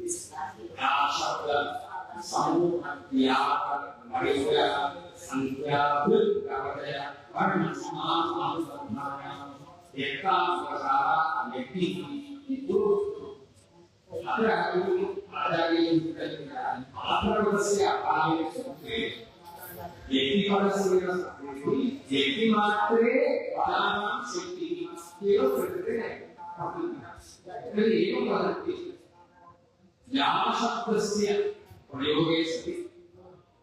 या शब्द समूह व्यापक परिचय संख्या वृत्तवदय वर्ण समास अनुसंधान एकता प्रसार व्यक्ति अत्र आचार्य आत्मवस्य आलेख्ये व्यक्तिपरस्य व्यक्ति मात्रे फलानां शक्ति एव प्रकृते तर्हि एवं वदन्ति या शब्दस्य प्रयोगे सति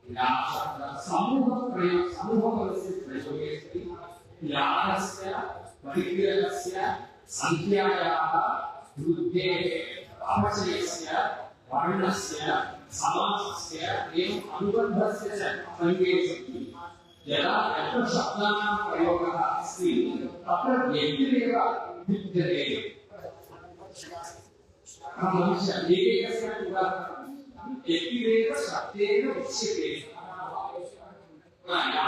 या शब्द समूहपदस्य प्रयोगे सति यानस्य परिग्रहस्य संख्यायाः वृद्धेः अपचयस्य वर्णस्य समासस्य एवं अनुबन्धस्य च संज्ञे सति यदा यत्र शब्दानां प्रयोगः अस्ति तत्र व्यक्तिरेव विद्यते मनुष्य एकैकस्य उदाहरणं व्यक्तिरेव शब्देन उच्यते या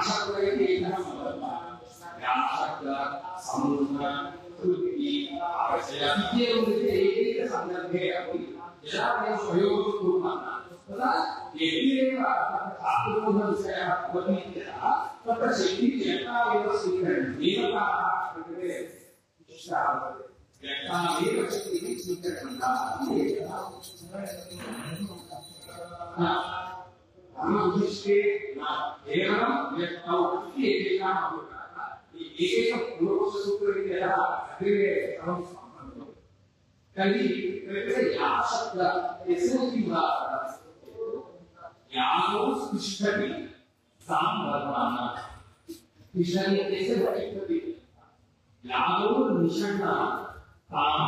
शब्द इति एकः या शब्द समूह कृति आवश्यक इत्येवं एकैकसन्दर्भे अपि यदा वयं प्रयोगं कुर्मः तदा व्यक्तिरेव आत्मबोधविषयः भवति इत्यतः तत्र शक्तिः एव स्वीकरणीयः कृते व्यक्तावेव शक्तिः स्वीकरणीयः अनुदृष्टे केवलं व्यक्तौ इति एकैकः अवकाशः एकैकं पूर्वसूत्रविद्यः अग्रे सम्बन्धः तर्हि या शब्द यस्य उदाहरणं यानो तिष्ठति तां वर्णाना तिष्ठति इत्यस्य तिष्ठति यानो निषण्णा तां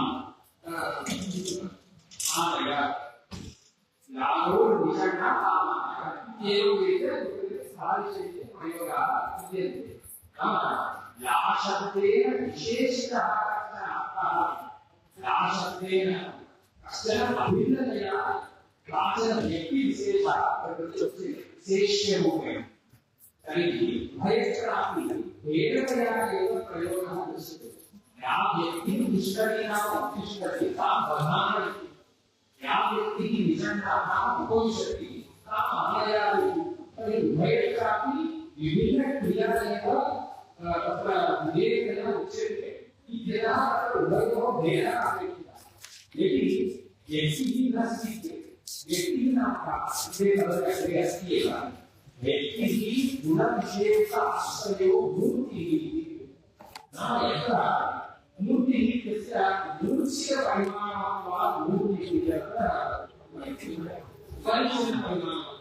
आनय यानो निषण्णा तां एवं सारिशेषे प्रयोगाः विद्यन्ते नाम या शब्देन विशेषितः अर्थः या शब्देन कश्चन अभिन्नतया काचन व्यक्तिविशेषः प्रकृतिस्य विशेष्यरूपेण तर्हि भयत्रापि भेदतया एव प्रयोगः दृश्यते या व्यक्तिः तिष्ठति नाम उत्तिष्ठति तां बध्नाति या व्यक्तिः निषण्णा नाम उपविशति ताम् अनयाति तर्हि भयत्रापि विभिन्नक्रियाः तत्र भेदेन उच्यते इत्यतः तत्र उभयोः भेदः अपेक्षितः यदि व्यक्तिः न स्वीक्रियते व्यक्तिः नाम अस्ति एव व्यक्तिः गुणविशेष आश्रयो मूर्तिः नाम यत्र मूर्तिः तस्य मूर्च्छितपरिमाणत्वात् मूर्तिः यत्र परिपूर्णपरिमाणं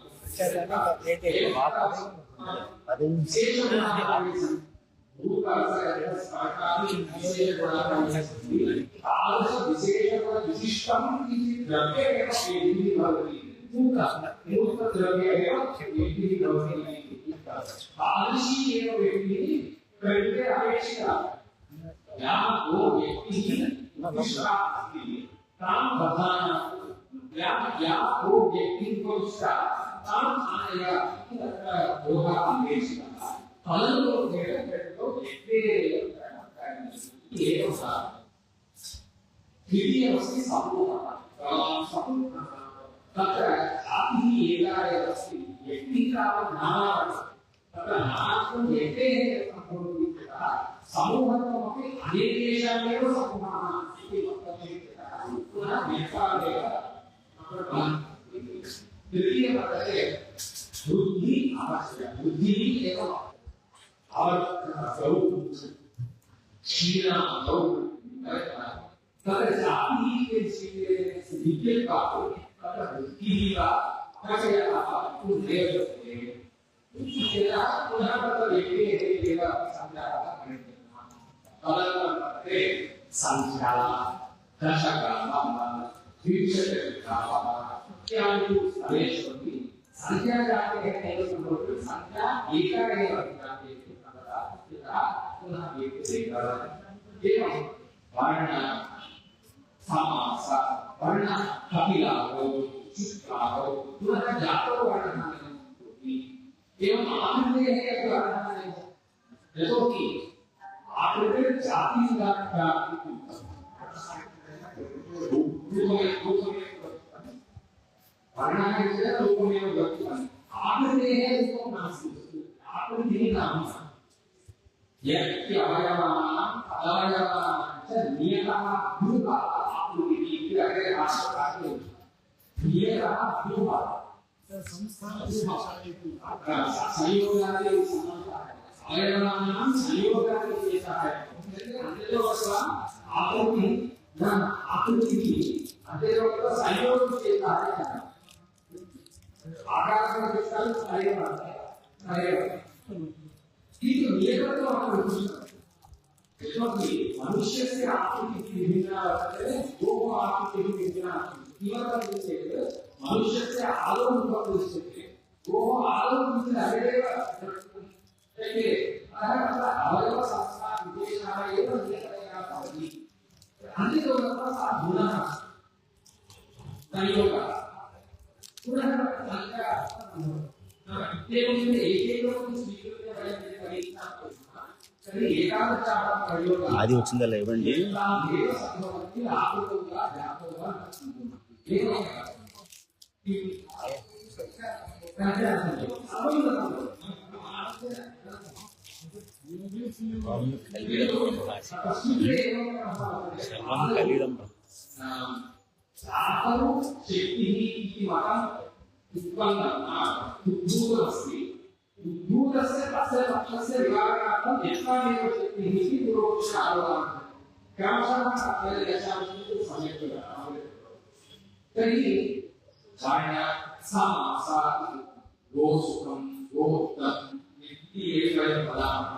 द्वितीयमस्ति समूहः तत्र जातिः एका एव अस्ति व्यक्तिः तावत् नाना तत्र नानात्वं व्यक्तेः सम्भवति इत्यतः समूहत्वमपि अनेकेषामेव समूहाः इति वक्तव्यम् इत्यतः पुनः व्यक्तादेव तृतीयपदे बुद्धिः आवश्यकः बुद्धिः एव आवश्यकः क्षीणा तत्र जातिः इत्यस्य विद्येत्वात् तत्र बुद्धिः वा अपचयः पूर्णेभ्यते इत्यतः पुनः तत्र व्यक्तेः एव संख्याः भवेयुः तदनन्तरे संख्या दशकः द्विशतकः इत्यादि स्थलेषु अपि संख्याजातेः एव सम्भवति संख्या एका एव जायते तदा पुनः व्यक्तेः एवं वर्ण समास वर्ण कपिलाहो चित्राहो पुनः जातो वर्णः एवं आकृतेः अपि वर्णः यतोहि आकृते जातिसुधारः वर्णाक्षर रूपमेव गच्छति आकृतेः रूपं नास्ति आकृतिः नाम यस्य अवयवानां अवयवानां च नियतः रूपः आकृतिः इति अग्रे भाष्यकारे नियतः रूपः संयोगादि अवयवानां संयोगादि विशेषः आकृतिः न आकृतिः अदेव संयोग विशेषः आकार विस्तार ಇದು ನಿಯತತ್ವ ಮನುಷ್ಯಸ್ಯ ಆಕೃತಿ ವಿಭಿನ್ನ ವರ್ತದೆ ಗೋಹ ಆಕೃತಿ ವಿಭಿನ್ನ ಇವತ್ತು ಮನುಷ್ಯಸ್ಯ ಆಲೋಕ ಪರಿಸ್ಥಿತಿ ಗೋಹ ಆಲೋಕ ಅವೇವ ಯಾಕೆ ಅವಯವ ಸಂಸ್ಥಾ ವಿಶೇಷಃ ಏವ ನಿಯತತೆಯ ಭವತಿ ಅಂತಿಮತಃ ಸಾ ಗುಣಃ ಸಂಯೋಗ पुनः అది వచ్చిందಲ್ಲ ఇవ్వండి साधु शक्तिः इति मतं उद्भूतमस्ति उद्भूतस्य तस्य पक्षस्य विभागार्थं यस्मादेव शक्तिः इति पूर्वपक्षः आरोपणः क्रमशः अत्र यशांशः सम्यक् तर्हि छाया समासा गोसुखं गोमुक्तम् इति वयं वदामः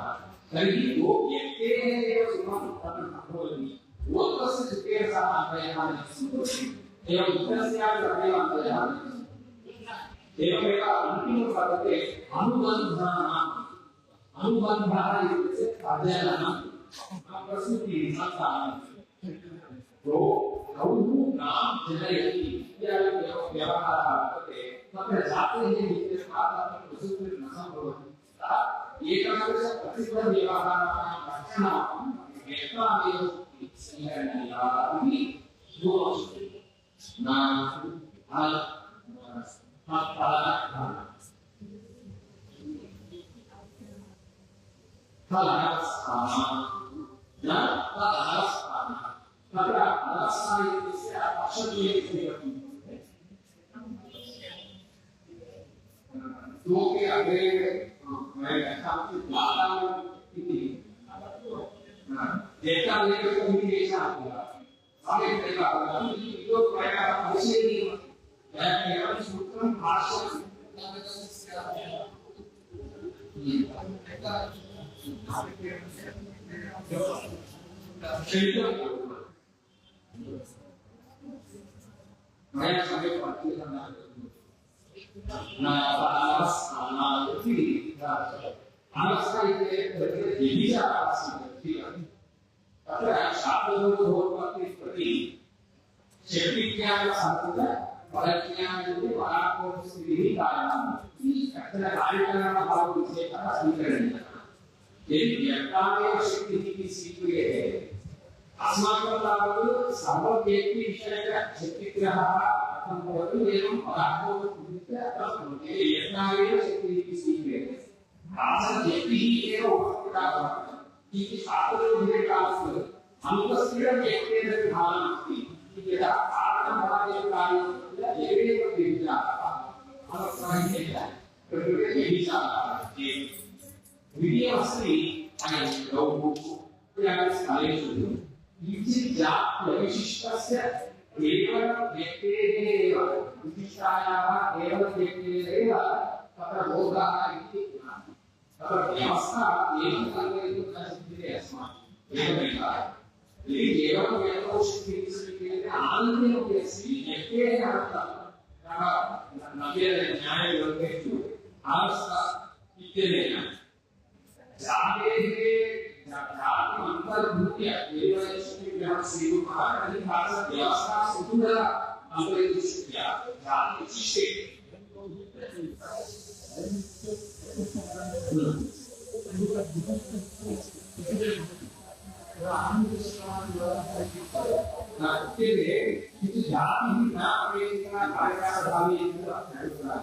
तर्हि गो यत्तेन एव सुखं तत्र भवति गोत्वस्य सुखेन सह अन्वयः एवं उत्तरस्यापि अन्वयः एवमेव अन्तिमं वर्तते अनुबन्धः इत्युक्ते अध्ययनं प्रस्तुतिः संस्थानं गौः नाम जनयति इत्यादि व्यवहारः वर्तते तत्र जातेः इत्यस्मात् प्रस्तुतिः न सम्भवति एतादृश प्रसिद्धव्यवहाराणां रक्षणार्थं यत्नादेव डेटा लेकर कम्युनिकेशन आपका आगे तरीका होगा जो प्रकार परिचय है केवल सूत्र भाषा मैं समय पढ़ती करना ना पास ना भी आलस्का इतने दिशा आसी तत्र शास्त्रोक्तोक्ति प्रति शक्तिज्ञानसम्पन्न फलज्ञानयोगे पराकोपस्थितिः कारणम् तत्र कार्यकरणभावविषयकः स्वीकरणीयः यदि व्यक्तामेव शक्तिः इति स्वीक्रियते अस्माकं तावत् सर्वव्यक्तिविषयकशक्तिग्रहः कथं भवति एवं पराकोपस्थितिः अत्र भवति व्यक्तामेव शक्तिः इति स्वीक्रियते तादृशव्यक्तिः एव उपकृता भवति इति शास्त्रोक्तकालस्य अन्तस्थिरव्यक्तेन विधानमस्ति यदा कारणभावेकार्यं एवेव विचारः अवश्यमेव प्रकृतेः विचारः विद्यमस्ति अयं गौः स्थलेषु इति जात्यविशिष्टस्य केवलं व्यक्तेः एव विशिष्टायाः केवलं व्यक्तेः एव तत्र बोधः इति तत्र व्यवस्था एवं कर्तयितुं न शक्यते अस्माभिः एवमेव यदि केवलं व्यक्तौषधिः स्वीक्रियते आनन्देन अस्ति व्यक्तेः अर्थः न्यायव्यवस्थेषु आवस्था इत्यनेन जातेः जातिम् अन्तर्भूत्य केवलं शक्तिग्रहं स्वीकुर्मः तर्हि व्यवस्था सुदृढा अन्तरेषु शक्त्या जातिविशिष्टे ಇದು ಜಾತಿ ನಾಮಕರಣ ಕಾರ್ಯಭಾವಿ ಎಂದು ಹೇಳ್ತಾರೆ.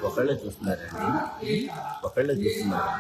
ఒకళ్ళే చూస్తున్నారండి, ఒకళ్ళే చూస్తున్నారు.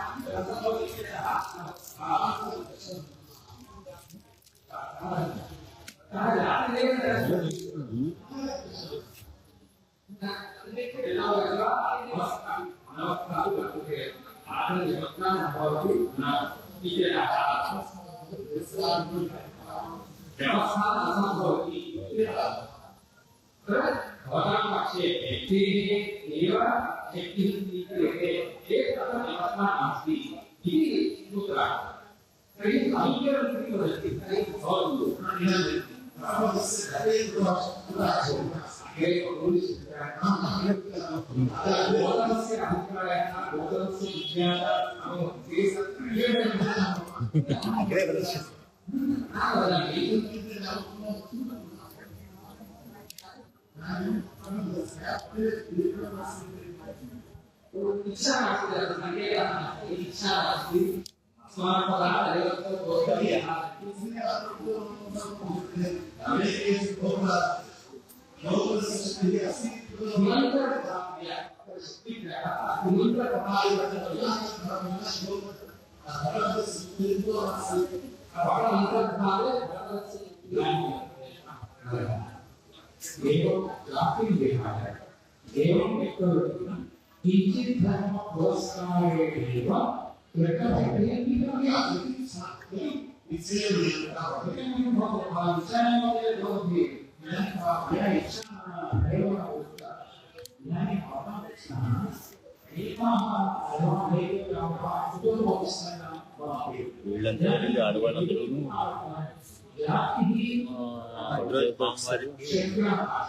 వీళ్ళంతా ఆడవాళ్ళందరూ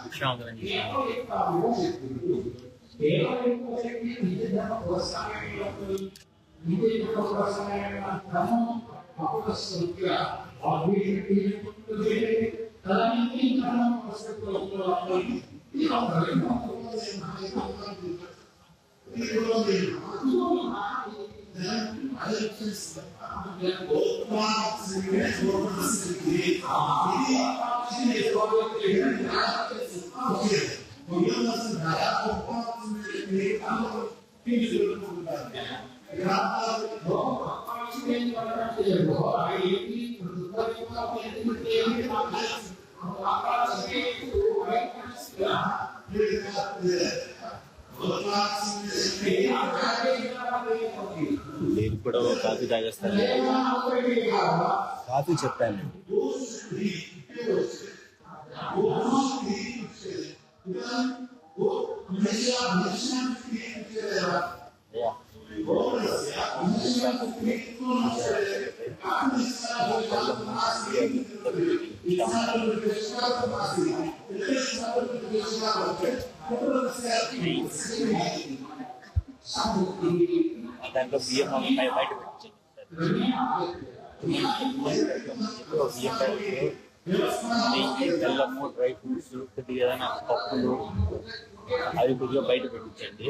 విశ్రాంతం నేను కూడా కాఫీ తాగేస్తాను. కాఫీ చెప్పాను. దాంట్లో బియ్యం బయట బెల్లము, డ్రై ఫ్రూట్స్, కొద్దిగా ఏదైనా పప్పులు అవి కొద్దిగా బయట పెట్టించండి.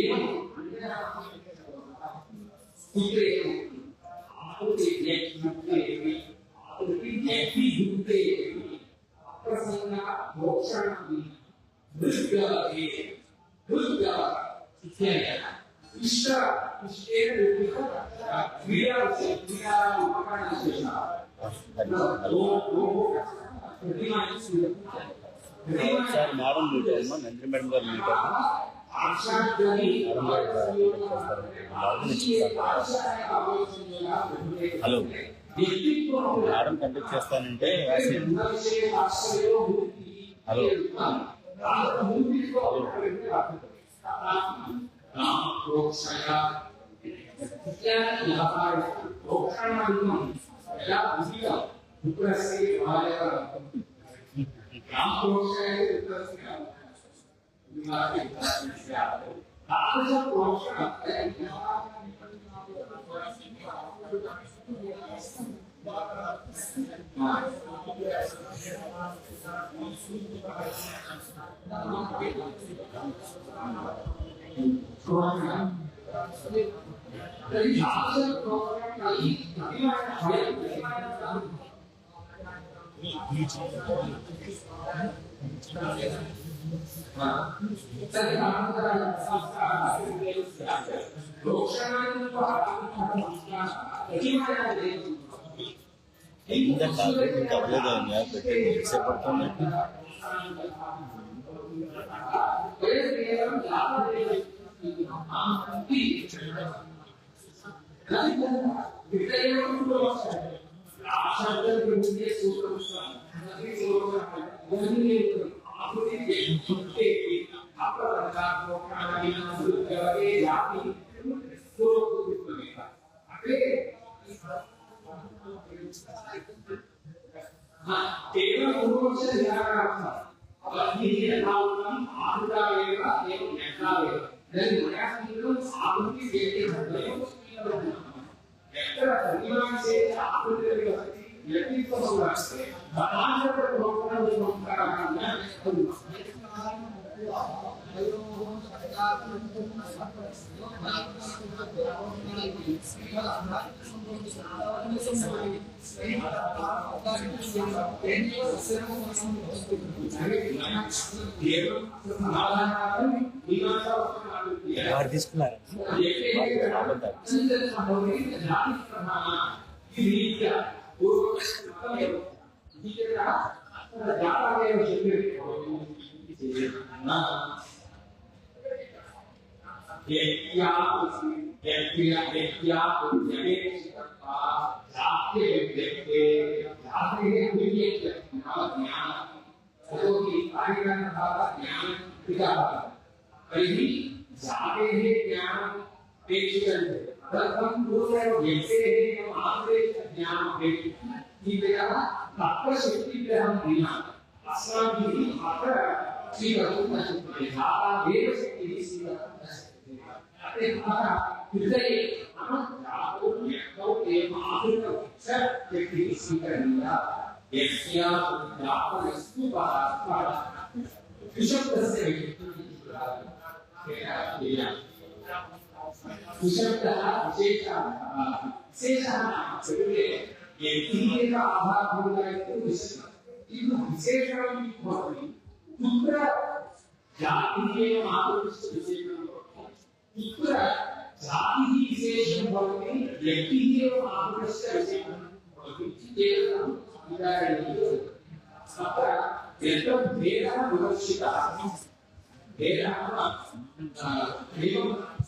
ఏమని స్థితే ఆకుతి వ్యక్తి ఆకుతి వ్యక్తి యుక్తే అప్రసన్న మోక్షణ దుర్గవే దుర్గ ఇత్యాది ఇష్ట ఇష్టేన క్రియా క్రియా ఉపకరణ చేసిన సార్ మేడం మీట్ అమ్మా నందిని మేడం గారు మీట్ హలో మేడం కండక్ట్ చేస్తానంటే హలో ఇంకా టాబ్లెట్ ఇంకా అవ్వలేదు పెట్టి సేపడుతుంది ఎవరు తీసుకున్నారు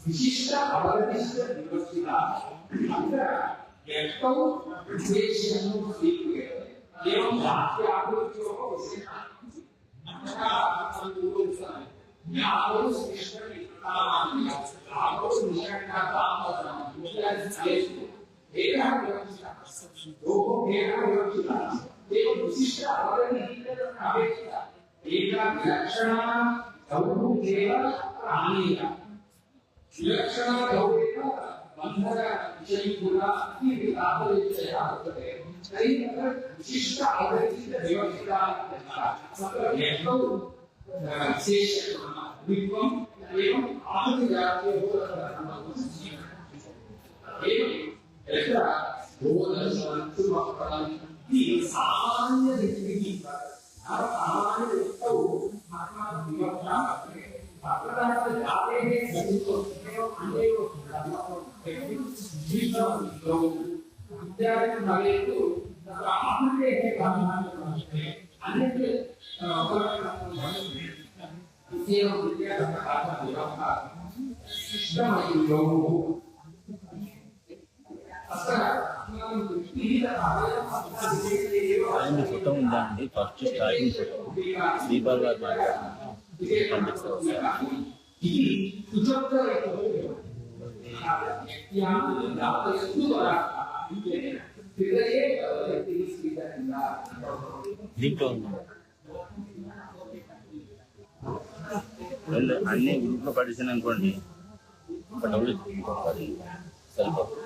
विशिष्ट अवगतिष्ठ विवक्षिता अत्र यत्तौ विशेषणं स्वीक्रियते एवं वाक्याकृत्योः विशेषणं ज्ञातौ स्पष्टमित्तामानि आदौ निषण्णातामसं भेदः विवक्षितः दोः भेदः विवक्षितः एवं विशिष्ट अवगतिः अपेक्षिता एका लक्षणा गौरवेव प्राणेय विलक्षण गौरवेव बंधन विषयीभूता इति तात्पर्यः वर्तते तर्हि तत्र विशिष्ट अवगतिः व्यवस्थिता तत्र यत्तौ विशेषणः विद्वं एवं आहुति जाति एवं ऐसा बोधन सुमपदम की सामान्य रीति अब सामान्य रीति आत्मा विवक्षा अपना जाते हैं सभी को एवं अन्य को जीवन लोग विद्यार्थी भागे तो आत्मा के भावना अन्य के एवं विद्यार्थी भागा विवक्षा सिस्टम लोग ఆయన ఫోటో ఉందండి ఫస్ట్ స్టార్టింగ్ ఫోటో దీపాల్ గారు పంపిస్తారు దీంట్లో ఉంది అన్ని గ్రూప్లో పడిచాను అనుకోండి ఒక డబ్బులు సరిపోతుంది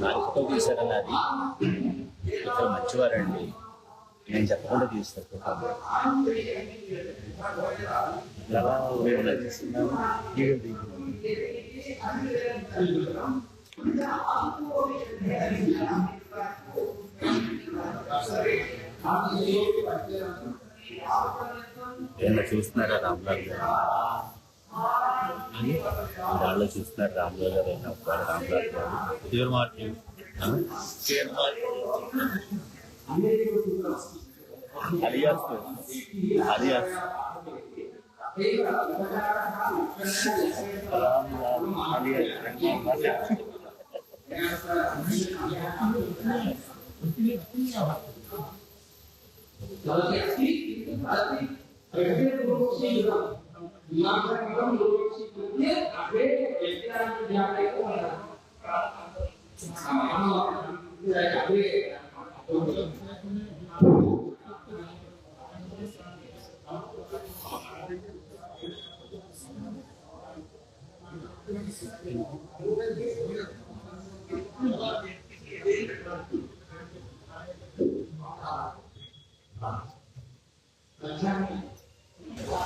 నాలుగుతో తీసారని అది ఇక్కడ మంచివారండి నేను చెప్పకుండా తీస్తారు ఎలా తీస్తున్నాను ఏమన్నా చూస్తున్నారా రామ్లాల్ గారు దానిలో చూస్తున్నారు రామ్లాల్ గారు అయినా రామ్లాల్ గారు ఎవరు మాట్లాడు అలియాస్ అలియాస్